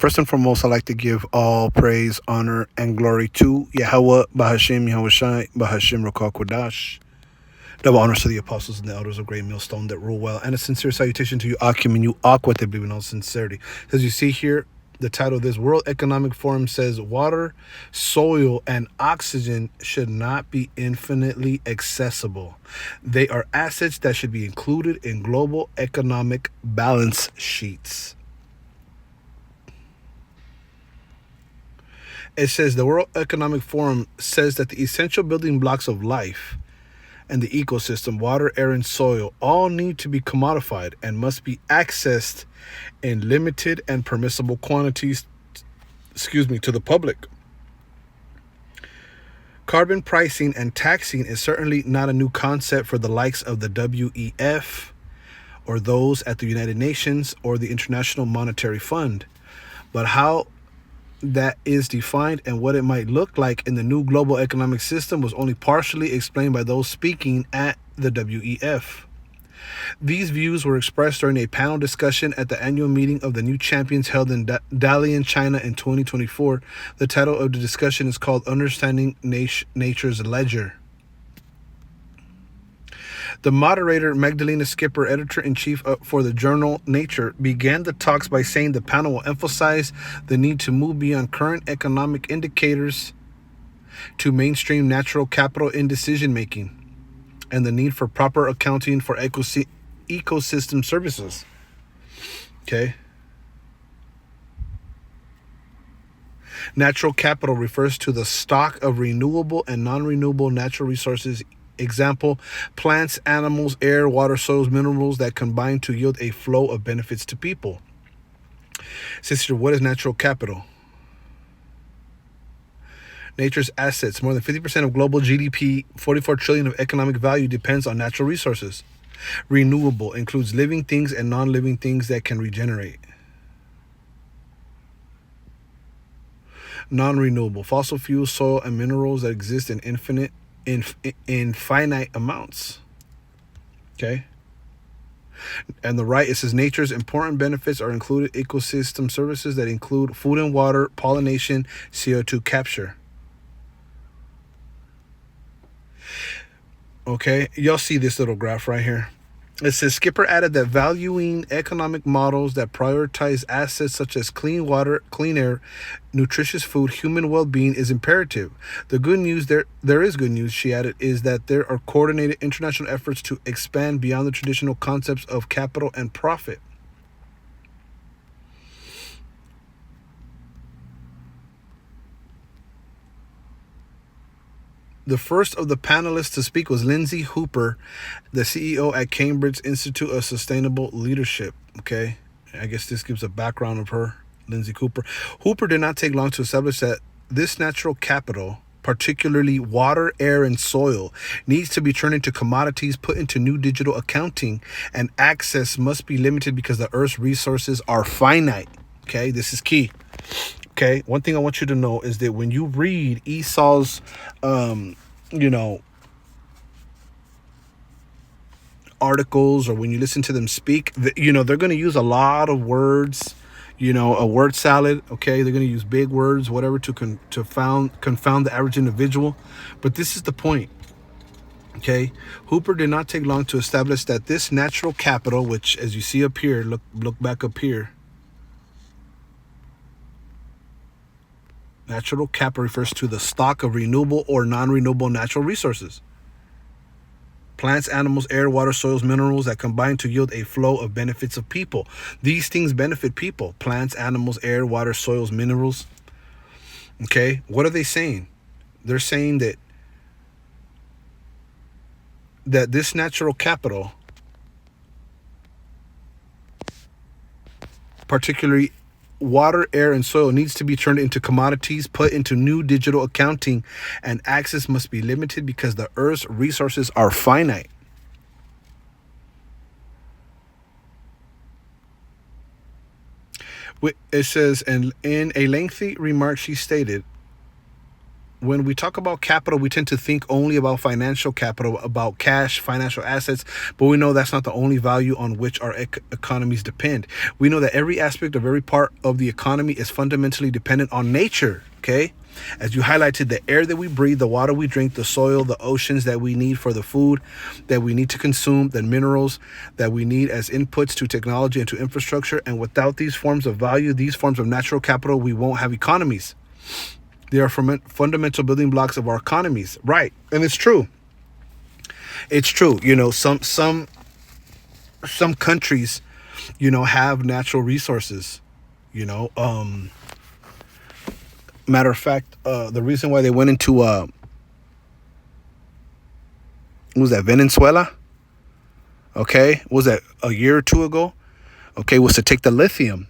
First and foremost, I'd like to give all praise, honor, and glory to Yahweh, Bahashim, Yahweh Shai, Bahashim, Rakal Kodash. Double honors to the apostles and the elders of Great Millstone that rule well, and a sincere salutation to you, Akim, and you, Aqua, that believe in all sincerity. As you see here, the title of this World Economic Forum says water, soil, and oxygen should not be infinitely accessible. They are assets that should be included in global economic balance sheets. It says the World Economic Forum says that the essential building blocks of life and the ecosystem, water, air, and soil, all need to be commodified and must be accessed in limited and permissible quantities, to the public. Carbon pricing and taxing is certainly not a new concept for the likes of the WEF or those at the United Nations or the International Monetary Fund. But how that is defined and what it might look like in the new global economic system was only partially explained by those speaking at the WEF. These views were expressed during a panel discussion at the annual meeting of the new champions held in Dalian, China in 2024. The title of the discussion is called Understanding Nature's Ledger. The moderator, Magdalena Skipper, editor-in-chief for the journal Nature, began the talks by saying the panel will emphasize the need to move beyond current economic indicators to mainstream natural capital in decision-making and the need for proper accounting for ecosystem services. Okay. Natural capital refers to the stock of renewable and non-renewable natural resources. Example, plants, animals, air, water, soils, minerals that combine to yield a flow of benefits to people. Sister, what is natural capital? Nature's assets. More than 50% of global GDP, 44 trillion of economic value depends on natural resources. Renewable includes living things and non-living things that can regenerate. Non-renewable, fossil fuels, soil, and minerals that exist in finite amounts. Okay. And the right, it says nature's important benefits are included ecosystem services that include food and water, pollination, CO2 capture. Okay, y'all see this little graph right here. It says Skipper added that valuing economic models that prioritize assets such as clean water, clean air, nutritious food, human well-being is imperative. The good news, there is good news, she added, is that there are coordinated international efforts to expand beyond the traditional concepts of capital and profit. The first of the panelists to speak was Lindsay Hooper, the CEO at Cambridge Institute of Sustainable Leadership. Okay, I guess this gives a background of her, Lindsay Hooper. Hooper did not take long to establish that this natural capital, particularly water, air, and soil, needs to be turned into commodities, put into new digital accounting, and access must be limited because the Earth's resources are finite. Okay, this is key. Okay, one thing I want you to know is that when you read Esau's, articles, or when you listen to them speak, they're going to use a lot of words, a word salad. Okay, they're going to use big words, whatever, to confound the average individual. But this is the point. Okay, Hooper did not take long to establish that this natural capital, which, as you see up here, look back up here. Natural capital refers to the stock of renewable or non-renewable natural resources. Plants, animals, air, water, soils, minerals that combine to yield a flow of benefits of people. These things benefit people. Plants, animals, air, water, soils, minerals. Okay, what are they saying? They're saying that this natural capital, particularly water, air, and soil, needs to be turned into commodities, put into new digital accounting, and access must be limited because the Earth's resources are finite. It says, and in a lengthy remark, she stated, when we talk about capital, we tend to think only about financial capital, about cash, financial assets, but we know that's not the only value on which our economies depend. We know that every aspect of every part of the economy is fundamentally dependent on nature, okay? As you highlighted, the air that we breathe, the water we drink, the soil, the oceans that we need for the food that we need to consume, the minerals that we need as inputs to technology and to infrastructure. And without these forms of value, these forms of natural capital, we won't have economies. They are fundamental building blocks of our economies, right? And it's true. It's true. You know, some countries, you know, have natural resources. You know, matter of fact, the reason why they went into what was that, Venezuela? Okay, what was that, a year or two ago? Okay, was to take the lithium.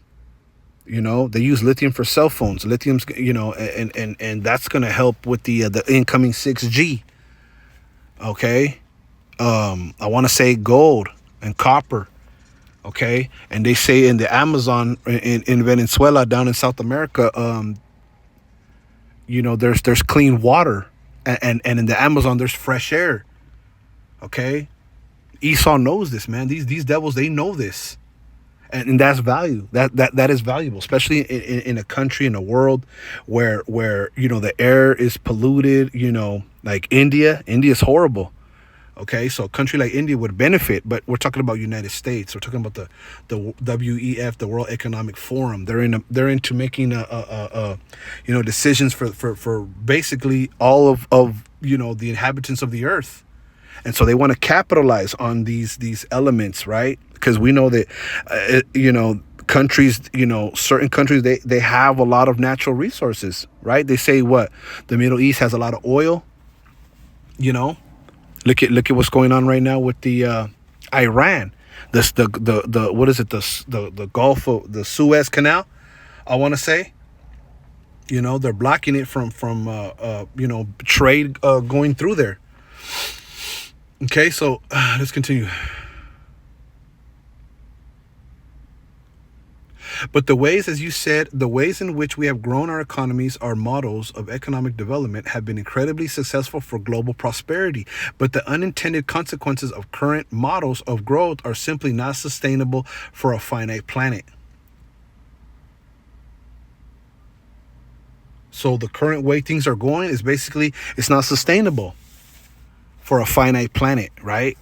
You know, they use lithium for cell phones. Lithium's, you know, and that's going to help with the incoming 6G. Okay. I want to say gold and copper. Okay. And they say in the Amazon in Venezuela, down in South America, you know, there's clean water, and in the Amazon, there's fresh air. Okay. Esau knows this, man. These devils, they know this. And that's value. That is valuable, especially in a country, in a world where you know, the air is polluted. You know, like India. India is horrible. Okay, so a country like India would benefit, but we're talking about United States. We're talking about the WEF, the World Economic Forum. They're into making you know, decisions for basically all of you know, the inhabitants of the earth. And so they want to capitalize on these elements, right? Because we know that, you know, countries, you know, certain countries, they have a lot of natural resources, right? They say what? The Middle East has a lot of oil, you know? Look at what's going on right now with the Iran. The what is it? The Gulf of the Suez Canal, I want to say. You know, they're blocking it from you know, trade going through there. Okay, so let's continue. But the ways, as you said, the ways in which we have grown our economies, our models of economic development, have been incredibly successful for global prosperity. But the unintended consequences of current models of growth are simply not sustainable for a finite planet. So the current way things are going is basically, it's not sustainable for a finite planet, right?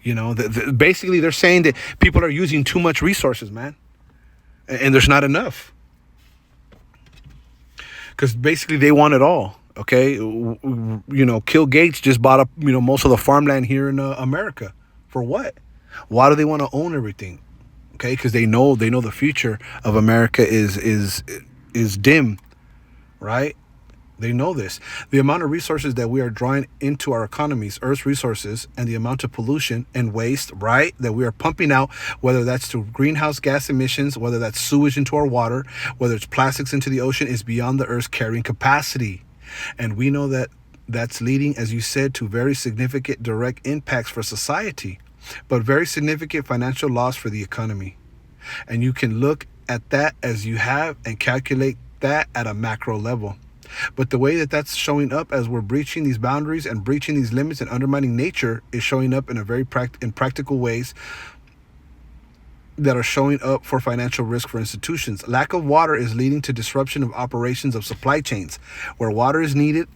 You know, basically they're saying that people are using too much resources, man. And there's not enough. Because basically they want it all, okay? You know, Bill Gates just bought up, you know, most of the farmland here in America. For what? Why do they want to own everything? Okay, because they know the future of America is dim, right? They know this. The amount of resources that we are drawing into our economies, Earth's resources, and the amount of pollution and waste, right, that we are pumping out, whether that's through greenhouse gas emissions, whether that's sewage into our water, whether it's plastics into the ocean, is beyond the Earth's carrying capacity. And we know that that's leading, as you said, to very significant direct impacts for society, but very significant financial loss for the economy. And you can look at that as you have and calculate that at a macro level. But the way that that's showing up as we're breaching these boundaries and breaching these limits and undermining nature is showing up in a very practical ways that are showing up for financial risk for institutions. Lack of water is leading to disruption of operations of supply chains, where water is needed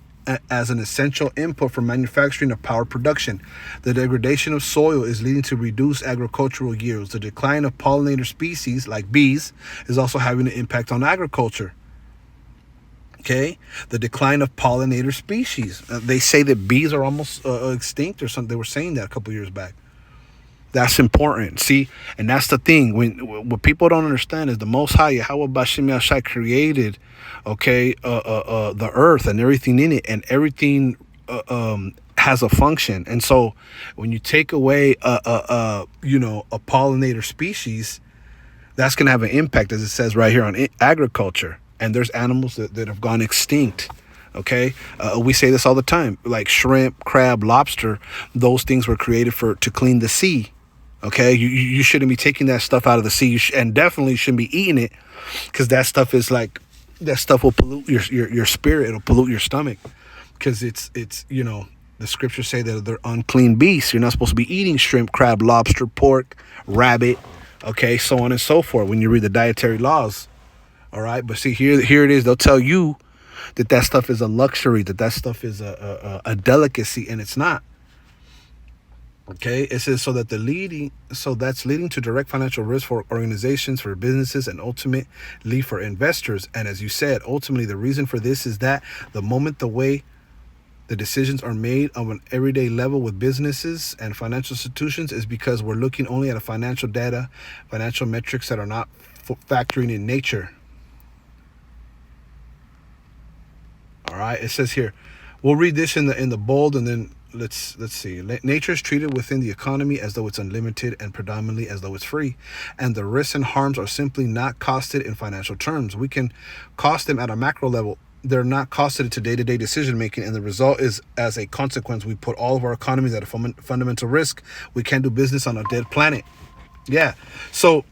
as an essential input for manufacturing of power production. The degradation of soil is leading to reduced agricultural yields. The decline of pollinator species like bees is also having an impact on agriculture. Okay, the decline of pollinator species. They say that bees are almost extinct or something. They were saying that a couple years back. That's important. See, and that's the thing. What people don't understand is the Most High, Yahweh Bashim Yashai, created, okay, the earth and everything in it, and everything has a function. And so, when you take away you know, a pollinator species, that's going to have an impact, as it says right here, on agriculture. And there's animals that have gone extinct. Okay, we say this all the time, like shrimp, crab, lobster. Those things were created to clean the sea. Okay, you shouldn't be taking that stuff out of the sea, and definitely shouldn't be eating it, because that stuff is like That stuff will pollute your spirit. It'll pollute your stomach, because it's the scriptures say that they're unclean beasts. You're not supposed to be eating shrimp, crab, lobster, pork, rabbit, okay, so on and so forth when you read the dietary laws. All right, but see, here it is. They'll tell you that stuff is a luxury, that stuff is a delicacy, and it's not. Okay, it says so that's leading to direct financial risk for organizations, for businesses, and ultimately for investors. And as you said, ultimately the reason for this is that the way the decisions are made on an everyday level with businesses and financial institutions is because we're looking only at a financial data, financial metrics that are not factoring in nature. All right, it says here, we'll read this in the bold, and then let's see. Nature is treated within the economy as though it's unlimited and predominantly as though it's free, and the risks and harms are simply not costed in financial terms. We can cost them at a macro level. They're not costed to day-to-day decision making, and the result is, as a consequence, we put all of our economies at a fundamental risk. We can't do business on a dead planet. Yeah, so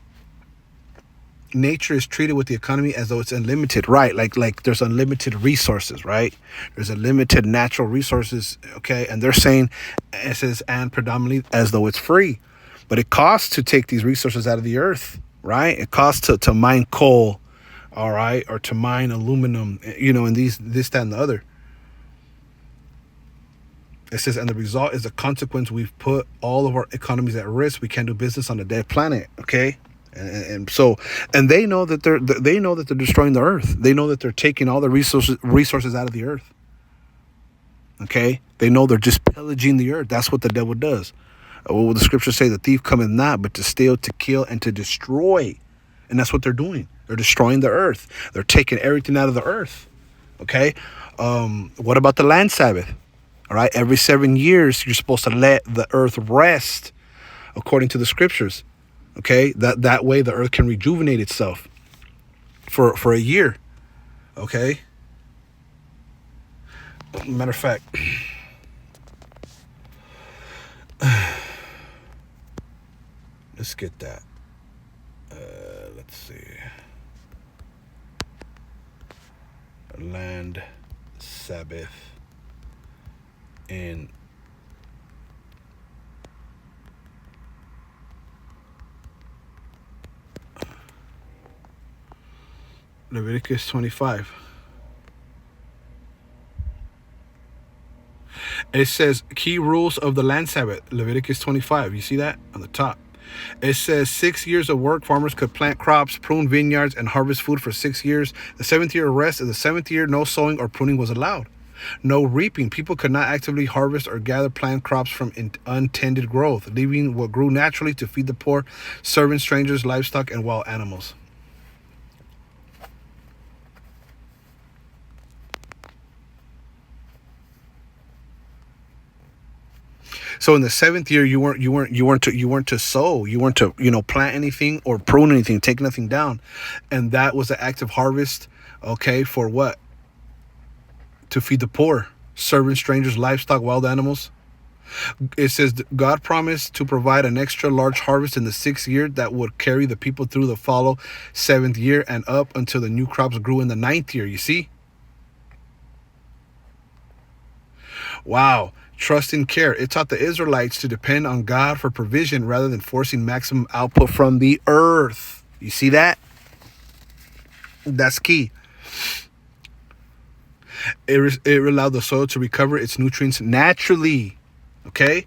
nature is treated with the economy as though it's unlimited, right? Like there's unlimited resources, right? There's unlimited natural resources, okay? And they're saying, it says, and predominantly as though it's free, but it costs to take these resources out of the earth, right? It costs to mine coal, all right, or to mine aluminum, and this, that, and the other. It says, and the result is a consequence. We've put all of our economies at risk. We can't do business on a dead planet, okay? And so they know that they're destroying the earth. They know that they're taking all the resources out of the earth. Okay, they know they're just pillaging the earth. That's what the devil does. What will the scriptures say? The thief cometh not, but to steal, to kill, and to destroy. And that's what they're doing. They're destroying the earth. They're taking everything out of the earth. Okay. What about the land Sabbath? All right. Every 7 years, you're supposed to let the earth rest according to the scriptures. Okay, that way the earth can rejuvenate itself for a year. Okay. Matter of fact, let's get that. Let's see. Land Sabbath in Leviticus 25. It says key rules of the land Sabbath, Leviticus 25. You see that on the top? It says 6 years of work. Farmers could plant crops, prune vineyards, and harvest food for 6 years. The seventh year of rest. In the seventh year, no sowing or pruning was allowed. No reaping. People could not actively harvest or gather plant crops from untended growth, leaving what grew naturally to feed the poor, servants, strangers, livestock, and wild animals. So in the seventh year, you weren't to sow, you weren't to plant anything or prune anything, take nothing down, and that was an act of harvest. Okay, for what? To feed the poor, servants, strangers, livestock, wild animals. It says God promised to provide an extra large harvest in the 6th year that would carry the people through the follow 7th year and up until the new crops grew in the 9th year. You see? Wow. Trust and care. It taught the Israelites to depend on God for provision rather than forcing maximum output from the earth. You see that? That's key. It allowed the soil to recover its nutrients naturally. Okay?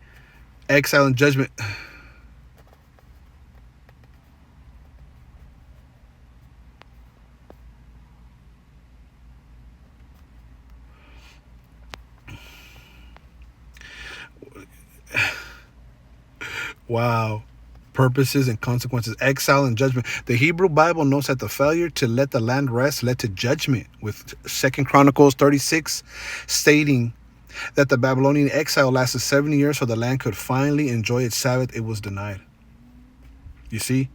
Exile and judgment. Wow. Purposes and consequences. Exile and judgment. The Hebrew Bible notes that the failure to let the land rest led to judgment, with 2 Chronicles 36 stating that the Babylonian exile lasted 70 years so the land could finally enjoy its Sabbath. It was denied. You see?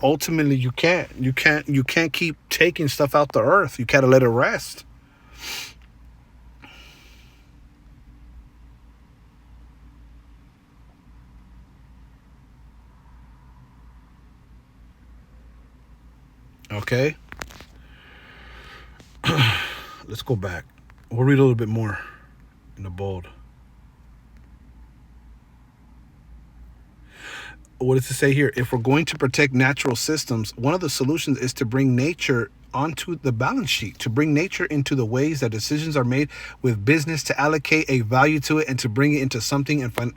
Ultimately you can't keep taking stuff out the earth. You gotta let it rest. Okay? Let's go back. We'll read a little bit more in the bold. What does it say here? If we're going to protect natural systems, one of the solutions is to bring nature onto the balance sheet, to bring nature into the ways that decisions are made with business, to allocate a value to it and to bring it into something and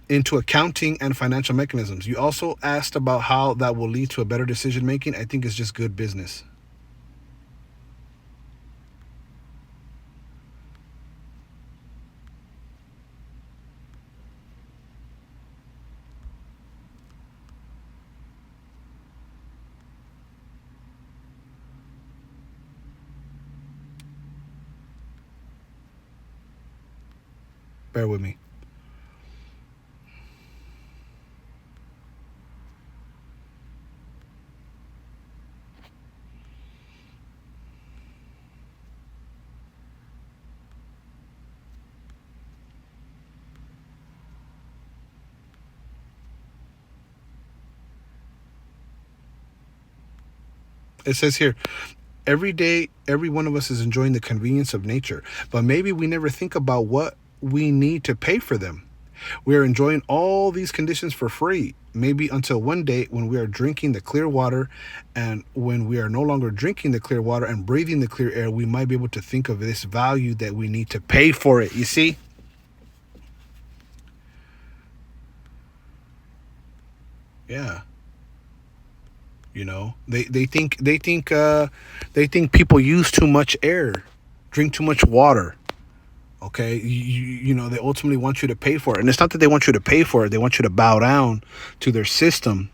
into accounting and financial mechanisms. You also asked about how that will lead to a better decision making. I think it's just good business. Bear with me. It says here, every day, every one of us is enjoying the convenience of nature, but maybe we never think about what we need to pay for them. We are enjoying all these conditions for free, maybe until one day when we are drinking the clear water, and when we are no longer drinking the clear water and breathing the clear air, we might be able to think of this value that we need to pay for it. You see? Yeah. You know, they think people use too much air, drink too much water. Okay, they ultimately want you to pay for it, and it's not that they want you to pay for it; they want you to bow down to their system.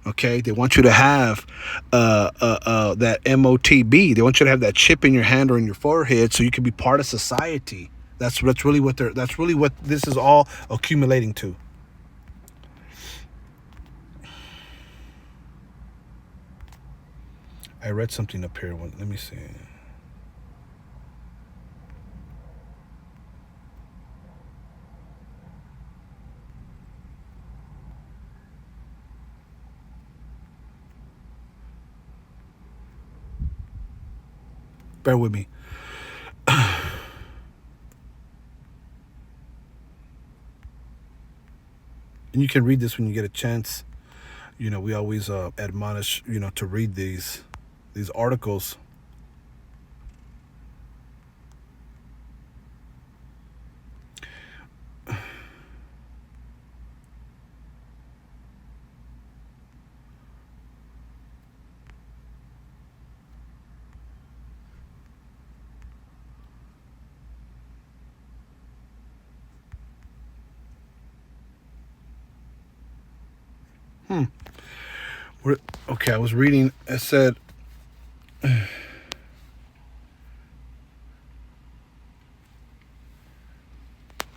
Okay, they want you to have that MOTB. They want you to have that chip in your hand or in your forehead, so you can be part of society. That's really what they're. That's really what this is all accumulating to. I read something up here. Let me see. Bear with me. And you can read this when you get a chance. We always admonish to read these articles. Okay, I was reading. It said,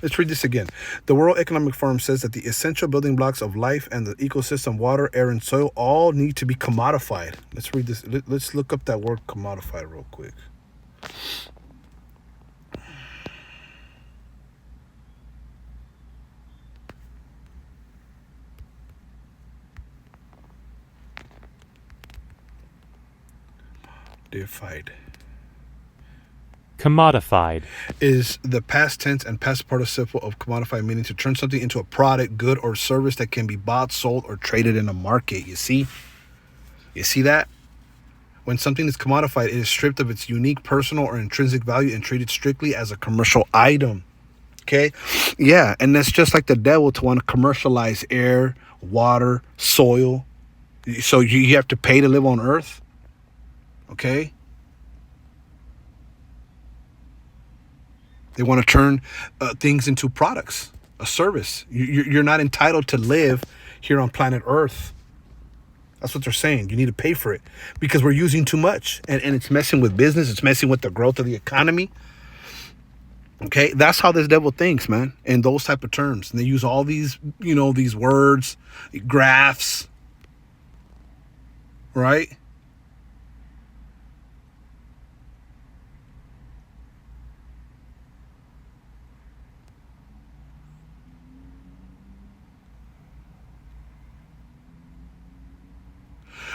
let's read this again. The World Economic Forum says that the essential building blocks of life and the ecosystem, water, air, and soil, all need to be commodified. Let's read this. Let's look up that word commodified real quick. Commodified Commodified. is the past tense and past participle of commodify, meaning to turn something into a product, good, or service that can be bought, sold, or traded in a market. You see? You see that? When something is commodified, it is stripped of its unique personal or intrinsic value and treated strictly as a commercial item. Okay? Yeah, and that's just like the devil to want to commercialize air, water, soil. So you have to pay to live on earth. Okay? They want to turn things into products, a service. You're not entitled to live here on planet Earth. That's what they're saying. You need to pay for it because we're using too much, and it's messing with business. It's messing with the growth of the economy. Okay, that's how this devil thinks, man, in those type of terms. And they use all these, these words, graphs, right?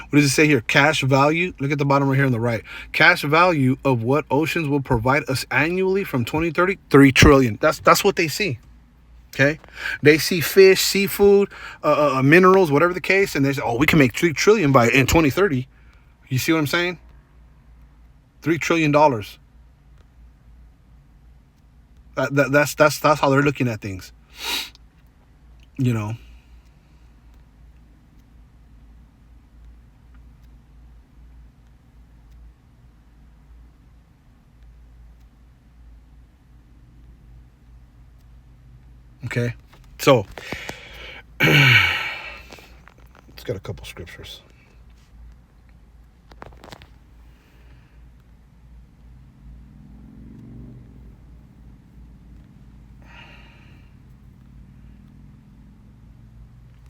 What does it say here? Cash value. Look at the bottom right here on the right. Cash value of what oceans will provide us annually from 2030, 3 trillion. That's what they see. Okay, they see fish, seafood, minerals, whatever the case, and they say, "Oh, we can make 3 trillion by in 2030." You see what I'm saying? $3 trillion. That's how they're looking at things. You know. Okay, so let's get a couple scriptures.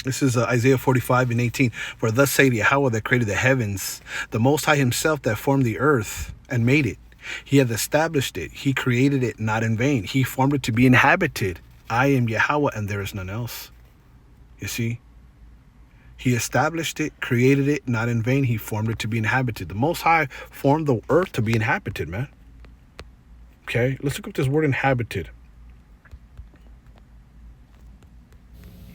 This is Isaiah 45:18. For thus saith Yahweh that created the heavens, the Most High himself that formed the earth and made it. He hath established it. He created it not in vain. He formed it to be inhabited. I am Yahweh and there is none else. You see? He established it, created it not in vain. He formed it to be inhabited. The Most High formed the earth to be inhabited, man. Okay? Let's look up this word inhabited.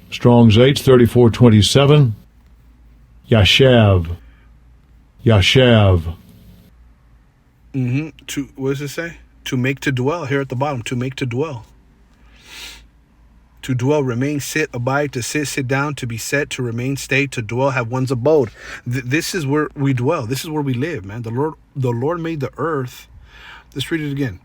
Strong's H 3427. Yashav. Yashav. What does it say? To make to dwell. Here at the bottom. To make to dwell. To dwell, remain, sit, abide, to sit down, to be set, to remain, stay, to dwell, have one's abode. This is where we dwell. This is where we live, man. The Lord made the earth. Let's read it again.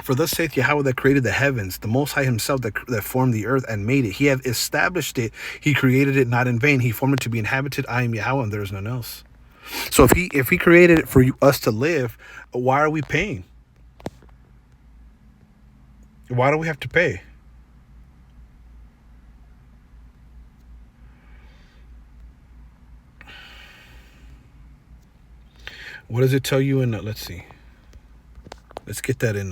For thus saith Yahweh that created the heavens, the Most High himself that formed the earth and made it. He hath established it. He created it not in vain. He formed it to be inhabited. I am Yahweh and there is none else. So if he created it for us to live, why are we paying? Why do we have to pay? What does it tell you in, let's see. Let's get that in,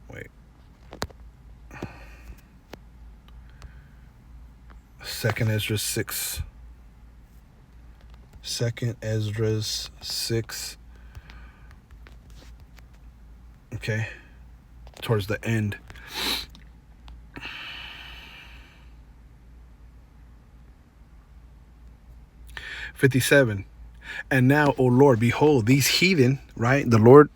wait. 2nd Esdras 6. 2nd Esdras 6. Okay. Towards the end. '57. And now, O Lord, behold, these heathen, right? The Lord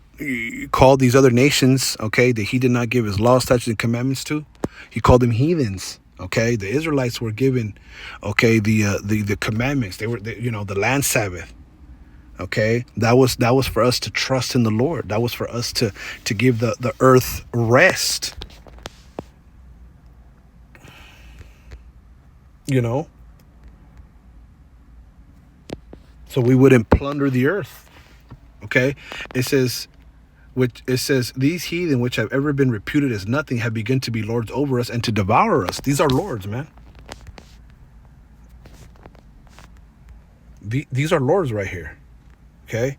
called these other nations, okay, that he did not give his laws, statutes, and commandments to. He called them heathens, okay? The Israelites were given, okay, the commandments. They were, the land Sabbath, okay? That was for us to trust in the Lord. That was for us to give the earth rest, so we wouldn't plunder the earth. Okay, it says these heathen which have ever been reputed as nothing have begun to be lords over us and to devour us. These are lords, man. These are lords right here. Okay,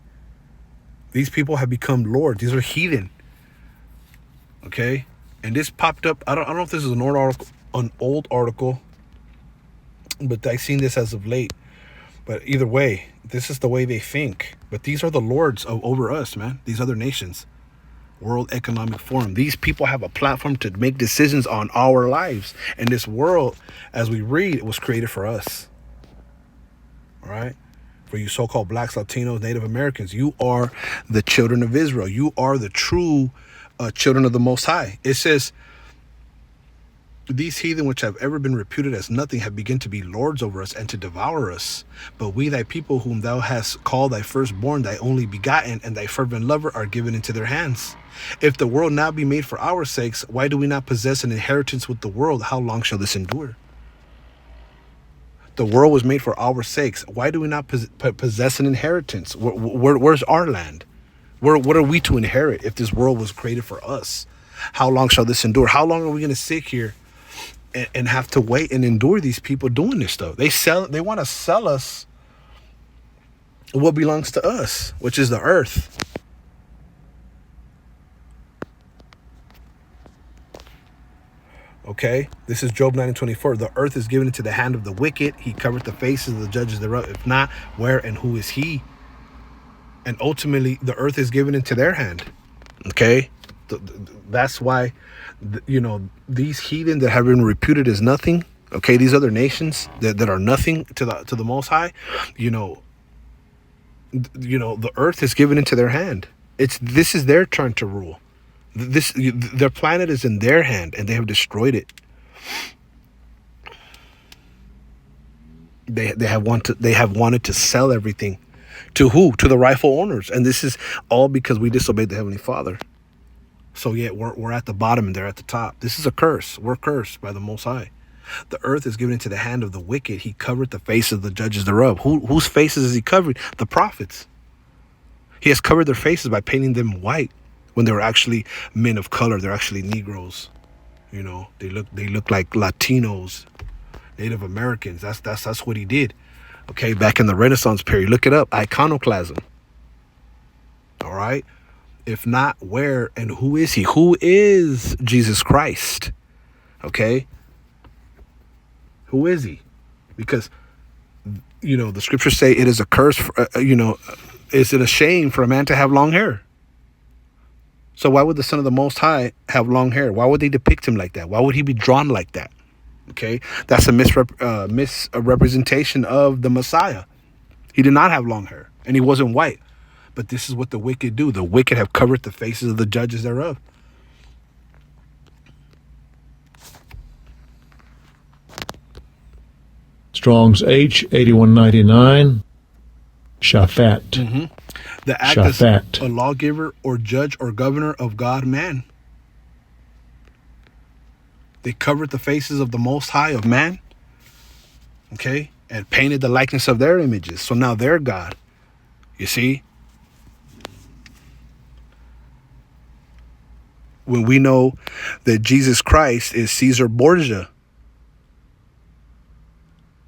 these people have become lords. These are heathen. Okay, and this popped up. I don't know if this is an old article, but I've seen this as of late. But either way, this is the way they think. But these are the lords over us, man. These other nations. World Economic Forum. These people have a platform to make decisions on our lives. And this world, as we read, it was created for us. All right? For you so-called blacks, Latinos, Native Americans, you are the children of Israel. You are the true children of the Most High. It says, these heathen which have ever been reputed as nothing have begun to be lords over us and to devour us. But we, thy people, whom thou hast called thy firstborn, thy only begotten, and thy fervent lover, are given into their hands. If the world now be made for our sakes, why do we not possess an inheritance with the world? How long shall this endure? The world was made for our sakes. Why do we not possess an inheritance? Where's our land? What are we to inherit if this world was created for us? How long shall this endure? How long are we going to sit here and have to wait and endure these people doing this stuff? They want to sell us what belongs to us, which is the earth. Okay, this is Job 9:24. The earth is given into the hand of the wicked. He covered the faces of the judges thereof. If not, where and who is he? And ultimately, the earth is given into their hand. Okay, that's why, these heathen that have been reputed as nothing. Okay, these other nations that are nothing to the Most High, the earth is given into their hand. This is their turn to rule. Their planet is in their hand, and they have destroyed it. They have wanted to sell everything. To who? To the rightful owners. And this is all because we disobeyed the Heavenly Father. So yet we're at the bottom and they're at the top. This is a curse. We're cursed by the Most High. The earth is given into the hand of the wicked. He covered the faces of the judges thereof. Whose faces is he covering? The prophets. He has covered their faces by painting them white when they were actually men of color. They're actually Negroes. They look like Latinos, Native Americans. That's what he did. Okay, back in the Renaissance period. Look it up. Iconoclasm. All right. If not, where and who is he? Who is Jesus Christ? Okay. Who is he? Because, the scriptures say it is a curse, is it a shame for a man to have long hair? So why would the Son of the Most High have long hair? Why would they depict him like that? Why would he be drawn like that? Okay, that's a misrepresentation of the Messiah. He did not have long hair, and he wasn't white. But this is what the wicked do. The wicked have covered the faces of the judges thereof. Strong's H 8199. Shaphat. The act Shaphat. is a lawgiver or judge or governor of God, man. They covered the faces of the Most High of man. Okay, and painted the likeness of their images. So now they're God. You see? When we know that Jesus Christ is Caesar Borgia.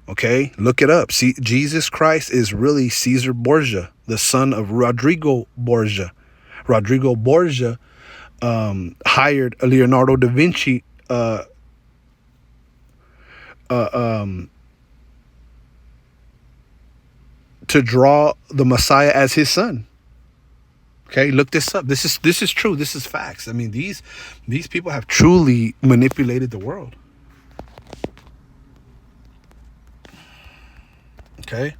Okay, look it up. See, Jesus Christ is really Caesar Borgia, the son of Rodrigo Borgia. Rodrigo Borgia hired Leonardo da Vinci to draw the Messiah as his son. Okay, look this up. This is true. This is facts. I mean, these people have truly manipulated the world. Okay.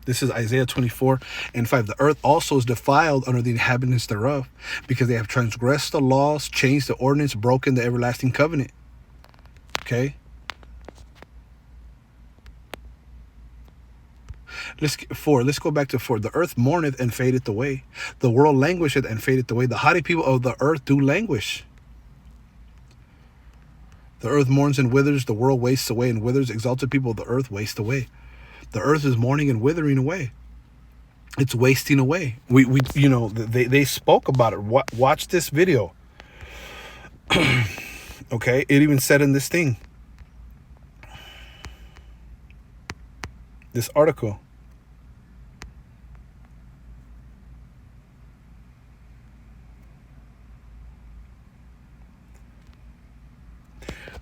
This is Isaiah 24:5. The earth also is defiled under the inhabitants thereof, because they have transgressed the laws, changed the ordinance, broken the everlasting covenant. Okay. Let's go back to 4. The earth mourneth and fadeth away. The world languisheth and fadeth away. The haughty people of the earth do languish. The earth mourns and withers. The world wastes away and withers. Exalted people of the earth waste away. The earth is mourning and withering away. It's wasting away. They spoke about it. Watch this video. Okay, it even said in this thing, this article.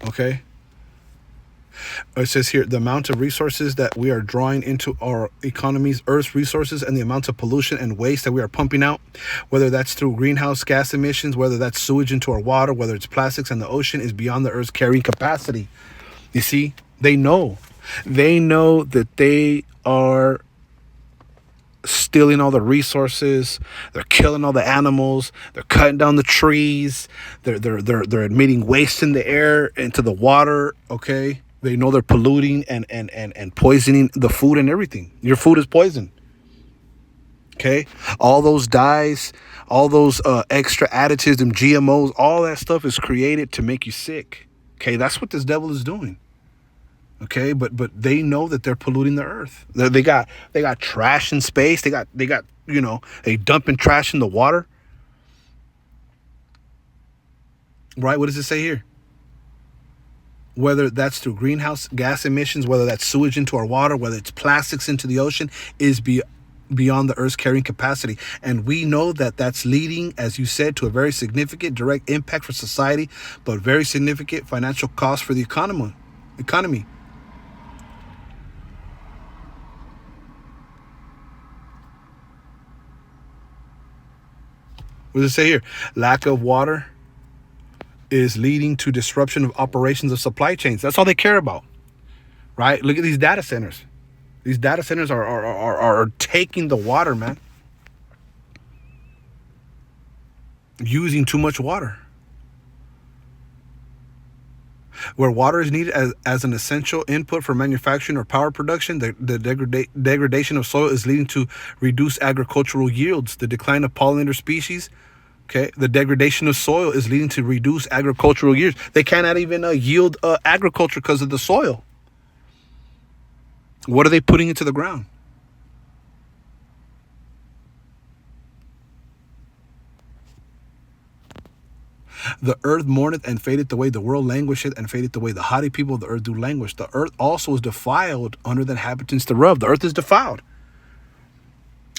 Okay. It says here, the amount of resources that we are drawing into our economies, Earth's resources, and the amount of pollution and waste that we are pumping out, whether that's through greenhouse gas emissions, whether that's sewage into our water, whether it's plastics in the ocean, is beyond the Earth's carrying capacity. You see, they know that they are stealing all the resources. They're killing all the animals. They're cutting down the trees. They're emitting waste in the air, into the water. Okay, they know they're polluting and poisoning the food and everything. Your food is poison. Okay, all those dyes, all those extra additives, them GMOs, all that stuff is created to make you sick. Okay, that's what this devil is doing. Okay, but they know that they're polluting the earth. They got trash in space. They got they dumping trash in the water. Right? What does it say here? Whether that's through greenhouse gas emissions, whether that's sewage into our water, whether it's plastics into the ocean, is beyond the earth's carrying capacity. And we know that that's leading, as you said, to a very significant direct impact for society, but very significant financial cost for the economy. What does it say here? Lack of water is leading to disruption of operations of supply chains. That's all they care about, right? Look at these data centers. These data centers are taking the water, man. Using too much water. Where water is needed as an essential input for manufacturing or power production, the degradation of soil is leading to reduced agricultural yields, the decline of pollinator species. Okay, the degradation of soil is leading to reduced agricultural yields. They cannot even yield agriculture because of the soil. What are they putting into the ground? The earth mourneth and fadeth away. The world languisheth and fadeth away. The haughty people of the earth do languish. The earth also is defiled under the inhabitants thereof. The earth is defiled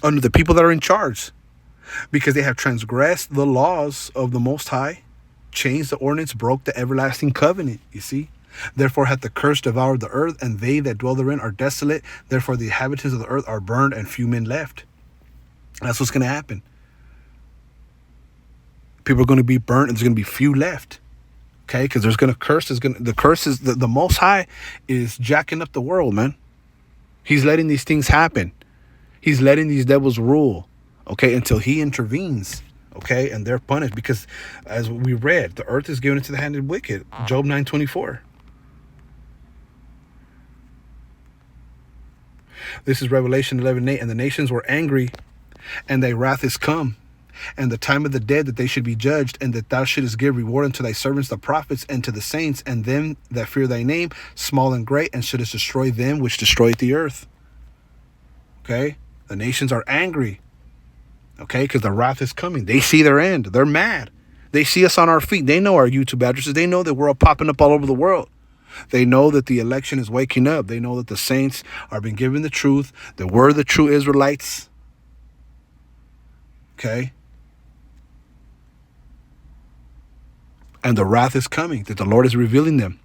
under the people that are in charge, because they have transgressed the laws of the Most High, changed the ordinance, broke the everlasting covenant. You see? Therefore hath the curse devoured the earth, and they that dwell therein are desolate. Therefore the inhabitants of the earth are burned, and few men left. That's what's going to happen. People are going to be burnt, and there's going to be few left. Okay? Because there's going to curse. The curse is the Most High is jacking up the world, man. He's letting these things happen. He's letting these devils rule. Okay, until he intervenes, okay, and they're punished, because as we read, the earth is given into the hand of the wicked. Job 9:24. This is Revelation 11:8. And the nations were angry, and thy wrath is come, and the time of the dead that they should be judged, and that thou shouldest give reward unto thy servants the prophets, and to the saints, and them that fear thy name, small and great, and shouldest destroy them which destroy the earth. Okay, the nations are angry. Okay, because the wrath is coming. They see their end. They're mad. They see us on our feet. They know our YouTube addresses. They know that we're all popping up all over the world. They know that the election is waking up. They know that the saints are being given the truth, that we're the true Israelites. Okay? And the wrath is coming, that the Lord is revealing them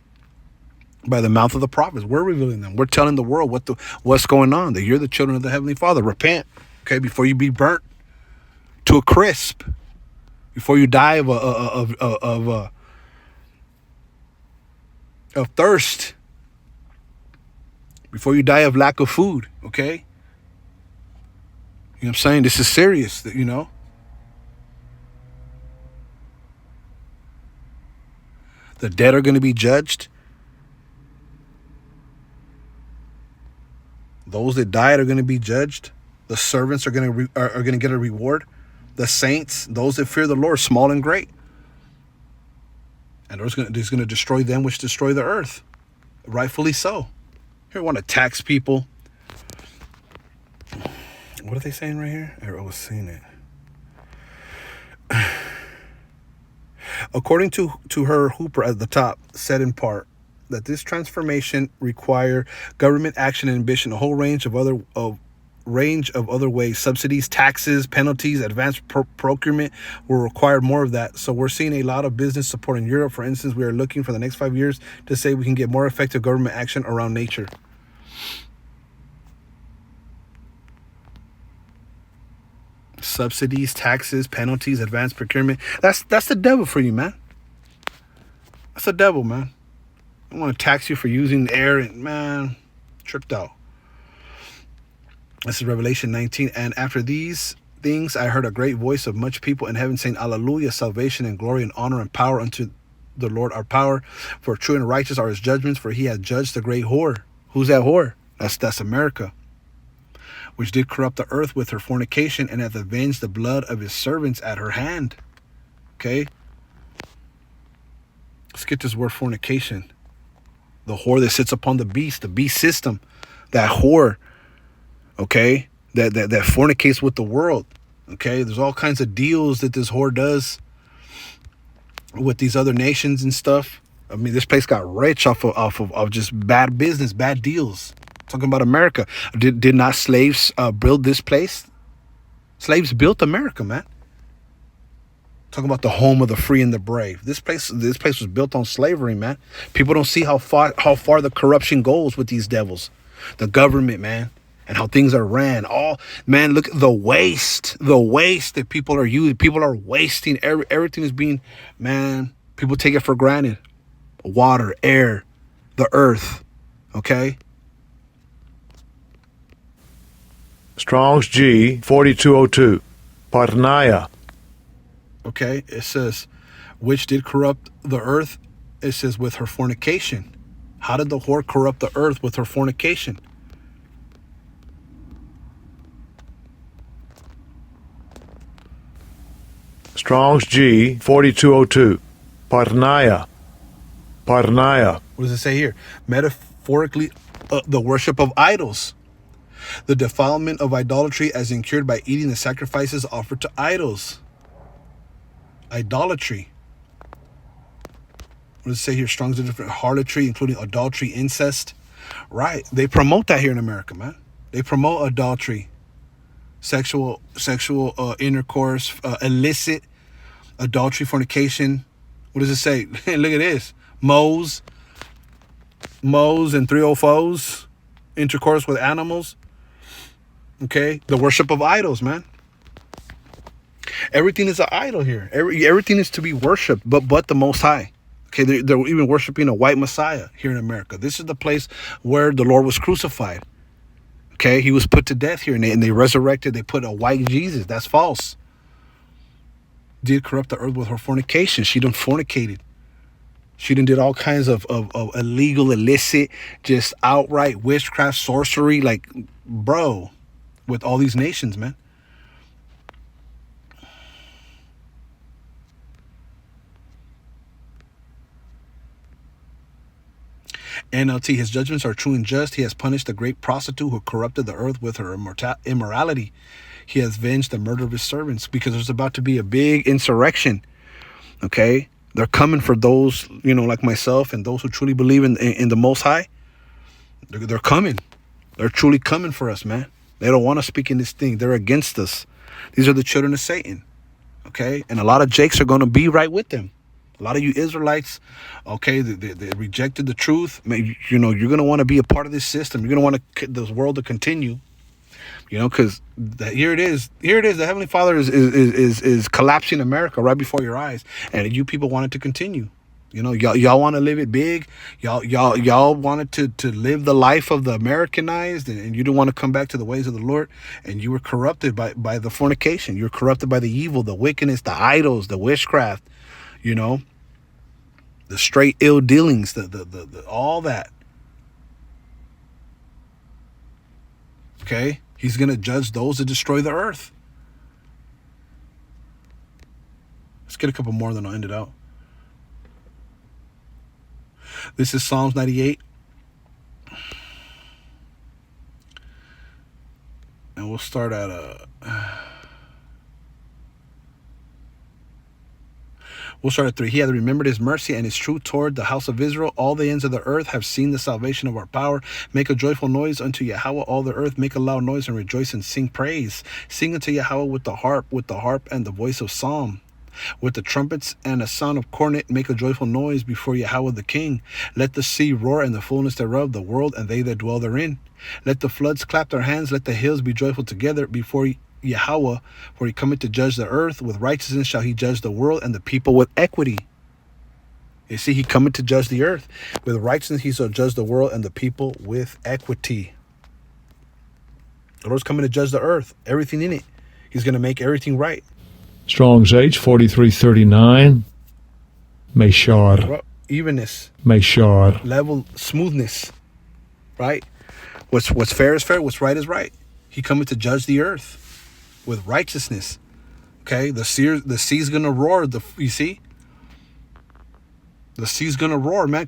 by the mouth of the prophets. We're revealing them. We're telling the world what's going on, that you're the children of the Heavenly Father. Repent, okay, before you be burnt to a crisp, before you die of thirst, before you die of lack of food. Okay, you know what I'm saying? This is serious. You know, the dead are going to be judged. Those that died are going to be judged. The servants are going to get a reward. The saints, those that fear the Lord, small and great. And there's going to destroy them which destroy the earth. Rightfully so. Here, we want to tax people. What are they saying right here? I was seeing it. According to her Hooper at the top, said in part that this transformation require government action and ambition, a whole range of other ways. Subsidies, taxes, penalties, advanced procurement will require more of that. So we're seeing a lot of business support in Europe. For instance, we are looking for the next 5 years to say we can get more effective government action around nature. Subsidies, taxes, penalties, advanced procurement. That's the devil for you, man. That's the devil, man. I want to tax you for using the air, and man, tripped out. This is Revelation 19. And after these things, I heard a great voice of much people in heaven saying, Alleluia, salvation and glory and honor and power unto the Lord our power. For true and righteous are his judgments, for he hath judged the great whore. Who's that whore? That's America, which did corrupt the earth with her fornication, and hath avenged the blood of his servants at her hand. Okay? Let's get this word fornication. The whore that sits upon the beast system. That whore. Okay, that fornicates with the world. Okay, there's all kinds of deals that this whore does with these other nations and stuff. I mean, this place got rich off of just bad business, bad deals. Talking about America. Did not slaves build this place? Slaves built America, man. Talking about the home of the free and the brave. This place was built on slavery, man. People don't see how far the corruption goes with these devils. The government, man, and how things are ran. All, man, look at the waste that people are using. People are wasting. Everything is being, man, people take it for granted. Water, air, the earth. Okay? Strong's G 4202. Parnaya. Okay, it says, which did corrupt the earth? It says, with her fornication. How did the whore corrupt the earth with her fornication? Strong's G 4202. Parnaya. Parnaya. What does it say here? Metaphorically, the worship of idols. The defilement of idolatry as incurred by eating the sacrifices offered to idols. Idolatry. What does it say here? Strong's different harlotry, including adultery, incest. Right. They promote that here in America, man. They promote adultery, sexual intercourse, illicit adultery, fornication. What does it say? Look at this. Mows and 304s, intercourse with animals. Okay. The worship of idols, man. Everything is an idol here. Everything is to be worshipped, but the Most High. Okay, they're even worshiping a white Messiah here in America. This is the place where the Lord was crucified. Okay, he was put to death here, and they resurrected. They put a white Jesus. That's false. Did corrupt the earth with her fornication. She done fornicated. She done did all kinds of illegal, illicit, just outright witchcraft, sorcery, like, bro, with all these nations, man. NLT, his judgments are true and just. He has punished the great prostitute who corrupted the earth with her immorality. He has avenged the murder of his servants, because there's about to be a big insurrection. Okay? They're coming for those, like myself and those who truly believe in the Most High. They're coming. They're truly coming for us, man. They don't want to speak in this thing. They're against us. These are the children of Satan. Okay? And a lot of Jakes are going to be right with them. A lot of you Israelites, okay, they rejected the truth. You're going to want to be a part of this system. You're going to want this world to continue, because here it is. Here it is. The Heavenly Father is collapsing America right before your eyes. And you people want it to continue. Y'all want to live it big. Y'all wanted to live the life of the Americanized, and you didn't want to come back to the ways of the Lord. And you were corrupted by the fornication. You're corrupted by the evil, the wickedness, the idols, the witchcraft. The straight ill dealings, the all that. Okay? He's going to judge those that destroy the earth. Let's get a couple more, then I'll end it out. This is Psalms 98. And we'll start at We'll start at 3. He hath remembered his mercy and his truth toward the house of Israel. All the ends of the earth have seen the salvation of our power. Make a joyful noise unto Yahweh, all the earth. Make a loud noise and rejoice and sing praise. Sing unto Yahweh with the harp and the voice of psalm. With the trumpets and a sound of cornet, make a joyful noise before Yahweh the King. Let the sea roar and the fullness thereof, the world and they that dwell therein. Let the floods clap their hands. Let the hills be joyful together before Yahweh, for he cometh to judge the earth. With righteousness shall he judge the world and the people with equity. You see, he cometh to judge the earth. With righteousness he shall judge the world and the people with equity. The Lord's coming to judge the earth, everything in it. He's going to make everything right. Strong's H 4339. Meshar. Evenness. Meshar. Level, smoothness. Right? What's fair is fair. What's right is right. He cometh to judge the earth with righteousness. Okay, the sea's gonna roar. You see, the sea's gonna roar, man.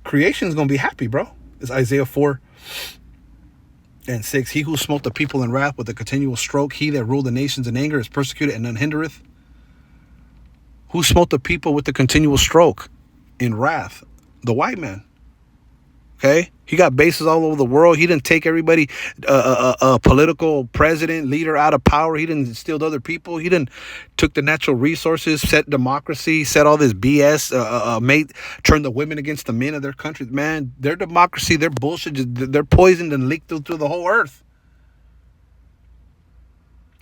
Creation's gonna be happy, bro. It's Isaiah 4:6. He who smote the people in wrath with a continual stroke, he that ruled the nations in anger is persecuted and none hindereth. Who smote the people with the continual stroke in wrath? The white man. Okay, he got bases all over the world. He didn't take everybody, political president, leader out of power. He didn't steal other people. He didn't took the natural resources, set democracy, set all this BS, turn the women against the men of their country. Man, their democracy, their bullshit, they're poisoned and leaked through the whole earth.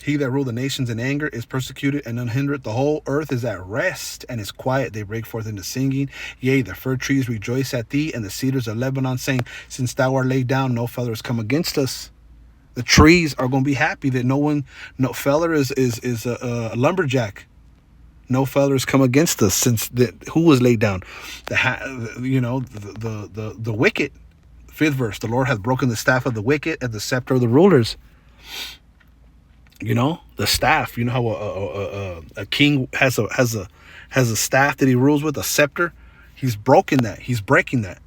He that ruled the nations in anger is persecuted and unhindered. The whole earth is at rest and is quiet. They break forth into singing. Yea, the fir trees rejoice at thee, and the cedars of Lebanon saying, since thou art laid down, no feller has come against us. The trees are going to be happy that no feller is a lumberjack. No feller has come against us. Since who was laid down? The wicked. 5th verse. The Lord hath broken the staff of the wicked and the scepter of the rulers. The staff. You know how a king has a staff that he rules with, a scepter. He's broken that. He's breaking that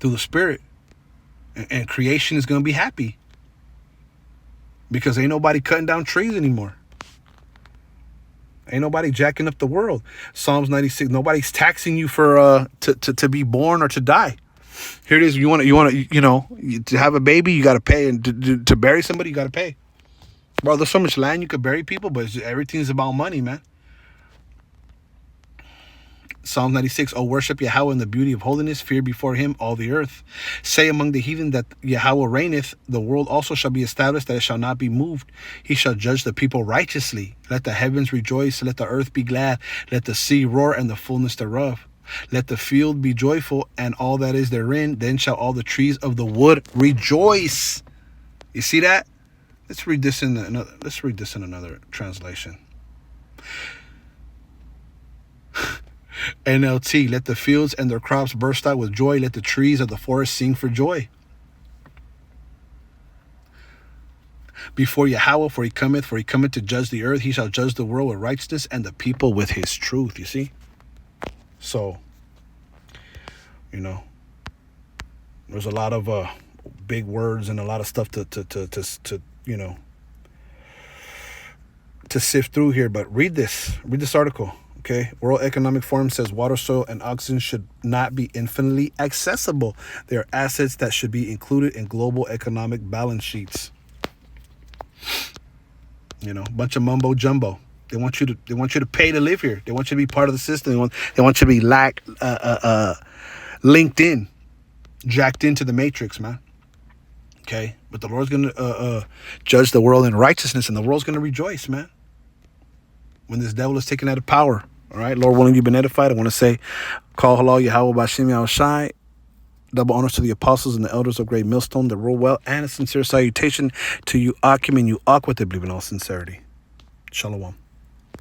through the Spirit, and creation is going to be happy because ain't nobody cutting down trees anymore. Ain't nobody jacking up the world. Psalms 96. Nobody's taxing you for to be born or to die. Here it is. You want to have a baby, you got to pay, and to bury somebody, you got to pay. Bro, there's so much land you could bury people, but everything's about money, man. Psalm 96, O worship Yahweh in the beauty of holiness, fear before him all the earth. Say among the heathen that Yahweh reigneth, the world also shall be established, that it shall not be moved. He shall judge the people righteously. Let the heavens rejoice, let the earth be glad, let the sea roar and the fullness thereof. Let the field be joyful and all that is therein, then shall all the trees of the wood rejoice. You see that? Let's read this in another translation. NLT, let the fields and their crops burst out with joy. Let the trees of the forest sing for joy. Before Yahweh, for he cometh to judge the earth. He shall judge the world with righteousness and the people with his truth. You see? So, there's a lot of big words and a lot of stuff to sift through here, but read this article. Okay, World Economic Forum says water, soil, and oxygen should not be infinitely accessible. They are assets that should be included in global economic balance sheets. Bunch of mumbo jumbo. They want you to pay to live here. They want you to be part of the system. They want you to be linked in, jacked into the matrix, man. Okay, but the Lord's going to judge the world in righteousness, and the world's going to rejoice, man, when this devil is taken out of power. All right, Lord willing, you've been edified. I want to say, call halal Yahweh Bashim Yahushai. Double honors to the apostles and the elders of Great Millstone that rule well, and a sincere salutation to you, Akim, and you Ak, with they believe in all sincerity. Shalom.